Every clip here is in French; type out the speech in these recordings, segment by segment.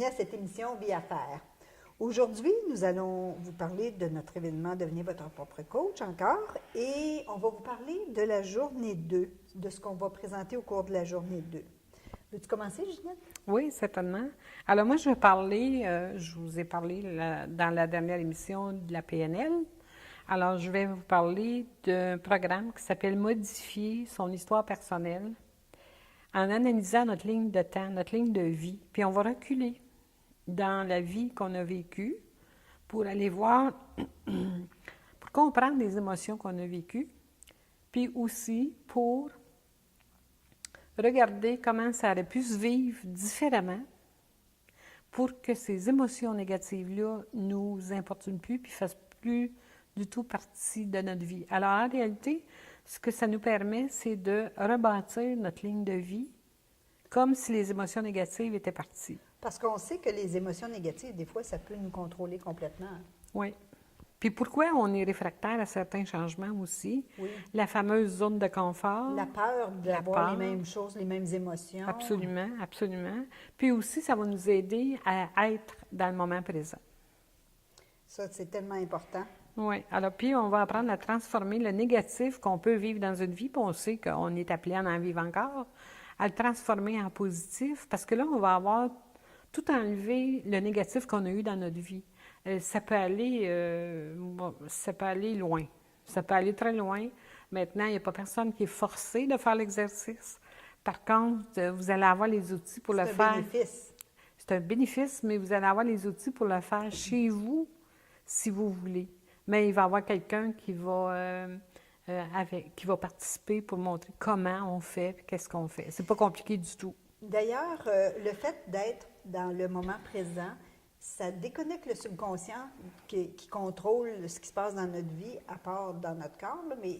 à cette émission Vie à faire. Aujourd'hui, nous allons vous parler de notre événement Devenez votre propre coach encore et on va vous parler de la journée 2, de ce qu'on va présenter au cours de la journée 2. Veux-tu commencer, Ginette? Oui, certainement. Alors moi, je vais parler, je vous ai parlé dans la dernière émission de la PNL. Alors, je vais vous parler d'un programme qui s'appelle Modifier son histoire personnelle en analysant notre ligne de temps, notre ligne de vie. Puis on va reculer dans la vie qu'on a vécue pour aller voir, pour comprendre les émotions qu'on a vécues, puis aussi pour regarder comment ça aurait pu se vivre différemment pour que ces émotions négatives-là nous importunent plus puis fassent plus du tout partie de notre vie. Alors, en réalité, ce que ça nous permet, c'est de rebâtir notre ligne de vie comme si les émotions négatives étaient parties. Parce qu'on sait que les émotions négatives, des fois, ça peut nous contrôler complètement. Oui. Puis pourquoi on est réfractaire à certains changements aussi? Oui. La fameuse zone de confort. La peur d'avoir les mêmes choses, les mêmes émotions. Absolument, absolument. Puis aussi, ça va nous aider à être dans le moment présent. Ça, c'est tellement important. Oui. Alors, puis on va apprendre à transformer le négatif qu'on peut vivre dans une vie, puis on sait qu'on est appelé à en vivre encore, à le transformer en positif, parce que là, on va avoir tout enlevé le négatif qu'on a eu dans notre vie. Ça peut aller loin. Ça peut aller très loin. Maintenant, il n'y a pas personne qui est forcé de faire l'exercice. Par contre, vous allez avoir les outils pour le faire. C'est un bénéfice. C'est un bénéfice, mais vous allez avoir les outils pour le faire chez vous, si vous voulez. Mais il va y avoir quelqu'un qui va participer pour montrer comment on fait et qu'est-ce qu'on fait. C'est pas compliqué du tout. D'ailleurs, le fait d'être dans le moment présent, ça déconnecte le subconscient qui contrôle ce qui se passe dans notre vie, à part dans notre corps. Là, mais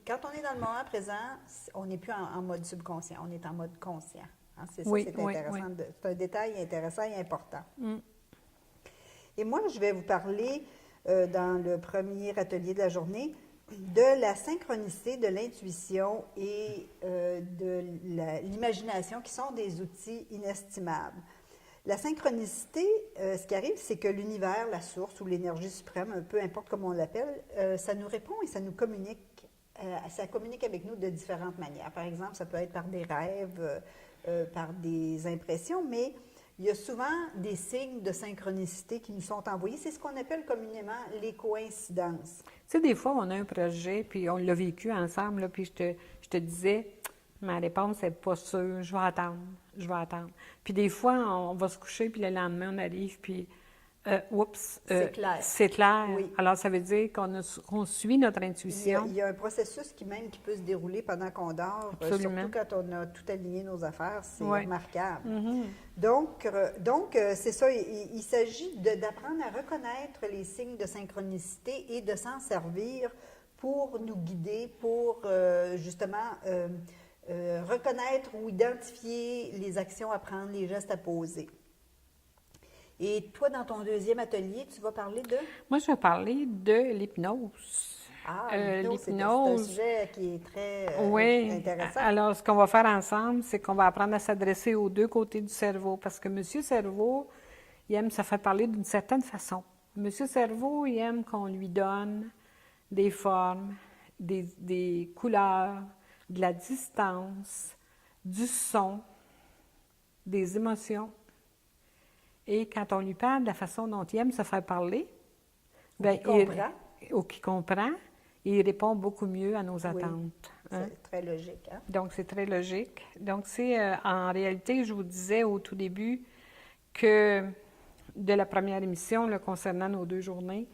quand on est dans le moment présent, on n'est plus en mode subconscient, on est en mode conscient. Hein, c'est ça, c'est intéressant. Oui. C'est un détail intéressant et important. Et moi, je vais vous parler, dans le premier atelier de la journée, de la synchronicité, de l'intuition et de l'imagination, qui sont des outils inestimables. La synchronicité, ce qui arrive, c'est que l'univers, la source ou l'énergie suprême, peu importe comment on l'appelle, ça nous répond et ça nous communique. Ça communique avec nous de différentes manières. Par exemple, ça peut être par des rêves, par des impressions, mais il y a souvent des signes de synchronicité qui nous sont envoyés. C'est ce qu'on appelle communément les coïncidences. Tu sais, des fois, on a un projet, puis on l'a vécu ensemble, là, puis je te disais, ma réponse n'est pas sûre, je vais attendre. Puis des fois, on va se coucher, puis le lendemain, on arrive, puis c'est clair. C'est clair. Oui. Alors, ça veut dire qu'on suit notre intuition. Il y a un processus qui peut se dérouler pendant qu'on dort, Absolument. surtout quand on a tout aligné nos affaires, c'est Oui. remarquable. Mm-hmm. Donc c'est ça, il s'agit d'apprendre à reconnaître les signes de synchronicité et de s'en servir pour nous guider, pour justement reconnaître ou identifier les actions à prendre, les gestes à poser. Et toi, dans ton deuxième atelier, tu vas parler de? Moi, je vais parler de l'hypnose. Ah, l'hypnose, c'est un sujet qui est très intéressant. Alors, ce qu'on va faire ensemble, c'est qu'on va apprendre à s'adresser aux deux côtés du cerveau, parce que Monsieur Cerveau, il aime se faire parler d'une certaine façon. Monsieur Cerveau, il aime qu'on lui donne des formes, des couleurs, de la distance, du son, des émotions. Et quand on lui parle de la façon dont il aime se faire parler, il comprend et il répond beaucoup mieux à nos attentes. Hein? C'est très logique. Hein? Donc, c'est très logique. Donc, c'est en réalité, je vous disais au tout début que de la première émission là, concernant nos 2 journées,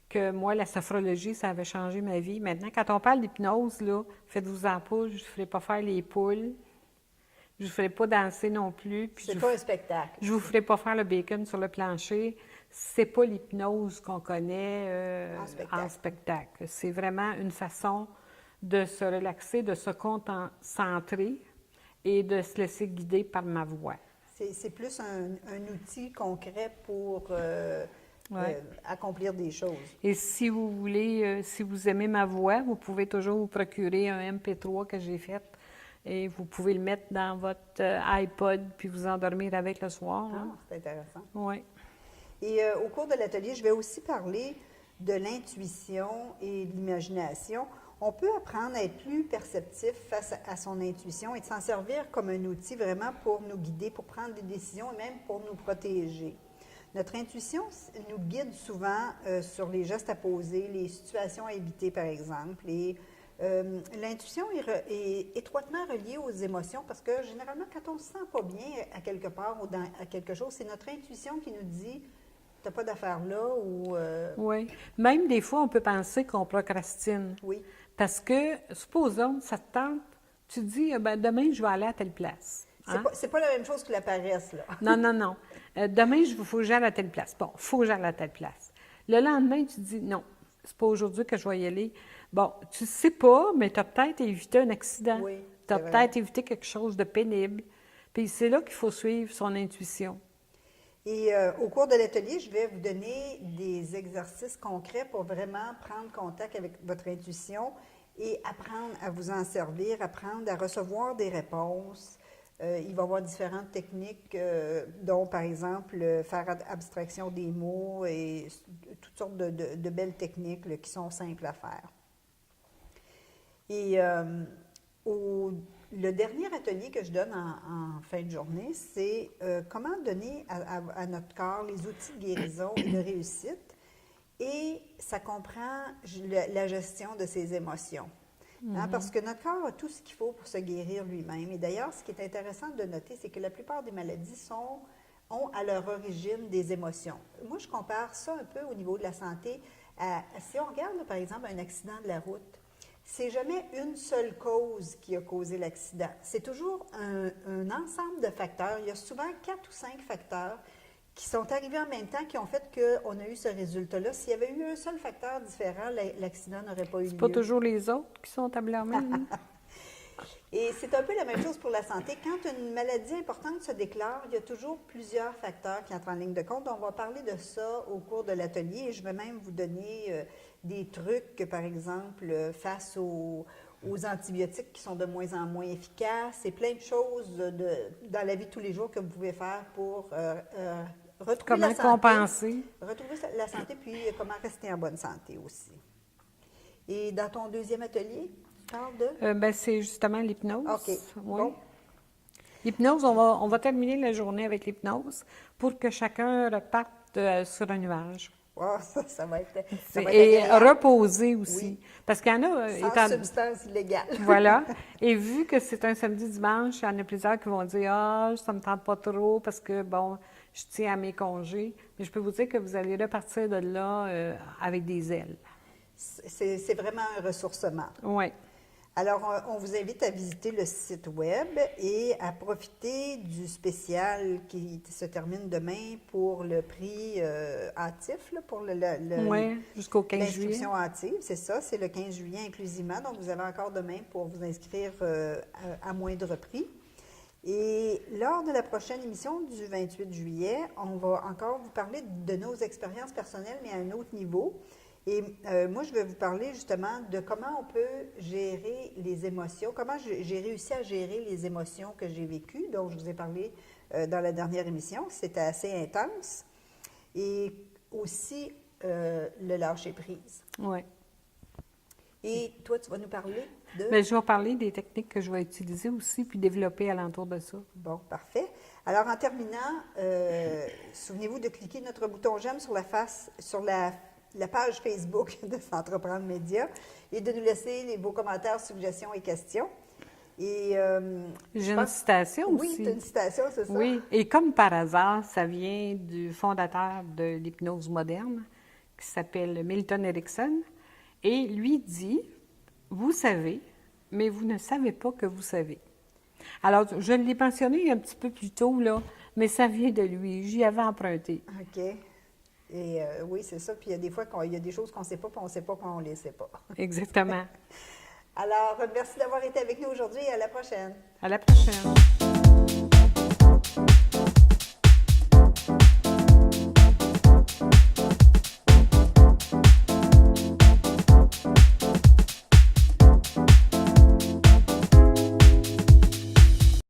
que moi, la sophrologie, ça avait changé ma vie. Maintenant, quand on parle d'hypnose, là, faites-vous-en pas, je ne ferai pas faire les poules. Je ne vous ferai pas danser non plus. C'est pas un spectacle. Je ne vous ferai pas faire le bacon sur le plancher. C'est pas l'hypnose qu'on connaît en spectacle. C'est vraiment une façon de se relaxer, de se concentrer et de se laisser guider par ma voix. C'est plus un outil concret pour accomplir des choses. Et si vous voulez, si vous aimez ma voix, vous pouvez toujours vous procurer un MP3 que j'ai fait Et vous pouvez le mettre dans votre iPod puis vous endormir avec le soir. Ah, Hein. c'est intéressant. Oui. Et au cours de l'atelier, je vais aussi parler de l'intuition et de l'imagination. On peut apprendre à être plus perceptif face à son intuition et de s'en servir comme un outil vraiment pour nous guider, pour prendre des décisions et même pour nous protéger. Notre intuition nous guide souvent sur les gestes à poser, les situations à éviter, par exemple. Et l'intuition est étroitement reliée aux émotions parce que généralement, quand on ne se sent pas bien à quelque part ou à quelque chose, c'est notre intuition qui nous dit « t'as pas d'affaire là » ou… Oui. Même des fois, on peut penser qu'on procrastine. Oui. Parce que, supposons, ça te tente, tu te dis, ben, demain, je vais aller à telle place. Hein? C'est pas la même chose que la paresse, là. Non, non, non. Demain, il faut que j'aille à telle place. Bon, il faut que j'aille à telle place. Le lendemain, tu te dis, non, c'est pas aujourd'hui que je vais y aller. Bon, tu sais pas, mais tu as peut-être évité un accident. Oui, tu as c'est vrai. peut-être évité quelque chose de pénible. Puis c'est là qu'il faut suivre son intuition. Et au cours de l'atelier, je vais vous donner des exercices concrets pour vraiment prendre contact avec votre intuition et apprendre à vous en servir, apprendre à recevoir des réponses. Il va y avoir différentes techniques, dont par exemple faire abstraction des mots et toutes sortes de belles techniques là, qui sont simples à faire. Et le dernier atelier que je donne en fin de journée, c'est comment donner à notre corps les outils de guérison et de réussite. Et ça comprend la gestion de ses émotions. Hein, parce que notre corps a tout ce qu'il faut pour se guérir lui-même. Et d'ailleurs, ce qui est intéressant de noter, c'est que la plupart des maladies ont à leur origine des émotions. Moi, je compare ça un peu au niveau de la santé. Si on regarde, là, par exemple, un accident de la route, c'est jamais une seule cause qui a causé l'accident. C'est toujours un ensemble de facteurs. Il y a souvent 4 ou 5 facteurs qui sont arrivés en même temps, qui ont fait qu'on a eu ce résultat-là. S'il y avait eu un seul facteur différent, l'accident n'aurait pas eu lieu. C'est pas toujours les autres qui sont à blâmer. Hein? Et c'est un peu la même chose pour la santé. Quand une maladie importante se déclare, il y a toujours plusieurs facteurs qui entrent en ligne de compte. On va parler de ça au cours de l'atelier et je vais même vous donner des trucs, par exemple, face aux antibiotiques qui sont de moins en moins efficaces et plein de choses dans la vie de tous les jours que vous pouvez faire pour retrouver la santé. Comment compenser? Retrouver la santé, puis comment rester en bonne santé aussi. Et dans ton deuxième atelier, tu parles de? Ben, c'est justement l'hypnose. OK. Oui. Bon. L'hypnose, on va terminer la journée avec l'hypnose pour que chacun reparte sur un nuage. Oh, ça va être Et agréable. reposer aussi. Oui. Parce qu'il y en a... Sans substance illégale. Voilà. Et vu que c'est un samedi-dimanche, il y en a plusieurs qui vont dire « Ah, ça me tente pas trop parce que, bon, je tiens à mes congés. » Mais je peux vous dire que vous allez repartir de là avec des ailes. C'est vraiment un ressourcement. Oui. Alors, on vous invite à visiter le site web et à profiter du spécial qui se termine demain pour le prix hâtif, là, pour Oui, jusqu'au 15 juillet. L'inscription hâtive, c'est ça, c'est le 15 juillet inclusivement. Donc, vous avez encore demain pour vous inscrire à moindre prix. Et lors de la prochaine émission du 28 juillet, on va encore vous parler de nos expériences personnelles, mais à un autre niveau. Et moi, je vais vous parler justement de comment on peut gérer les émotions, comment j'ai réussi à gérer les émotions que j'ai vécues, dont je vous ai parlé dans la dernière émission. C'était assez intense. Et aussi le lâcher-prise. Oui. Et toi, tu vas nous parler de… Bien, je vais parler des techniques que je vais utiliser aussi, puis développer alentour de ça. Bon, parfait. Alors, en terminant, souvenez-vous de cliquer notre bouton « J'aime » sur la page Facebook de S'entreprendre Média et de nous laisser vos commentaires, suggestions et questions. Et j'ai une citation aussi. Oui, tu as une citation, c'est ça? Oui, et comme par hasard, ça vient du fondateur de l'hypnose moderne, qui s'appelle Milton Erickson, et lui dit, « Vous savez, mais vous ne savez pas que vous savez. » Alors, je l'ai mentionné un petit peu plus tôt, là, mais ça vient de lui, j'y avais emprunté. OK. Et oui, c'est ça. Puis il y a des fois, il y a des choses qu'on ne sait pas, puis on ne sait pas qu'on ne les sait pas. Exactement. Alors, merci d'avoir été avec nous aujourd'hui et à la prochaine. À la prochaine.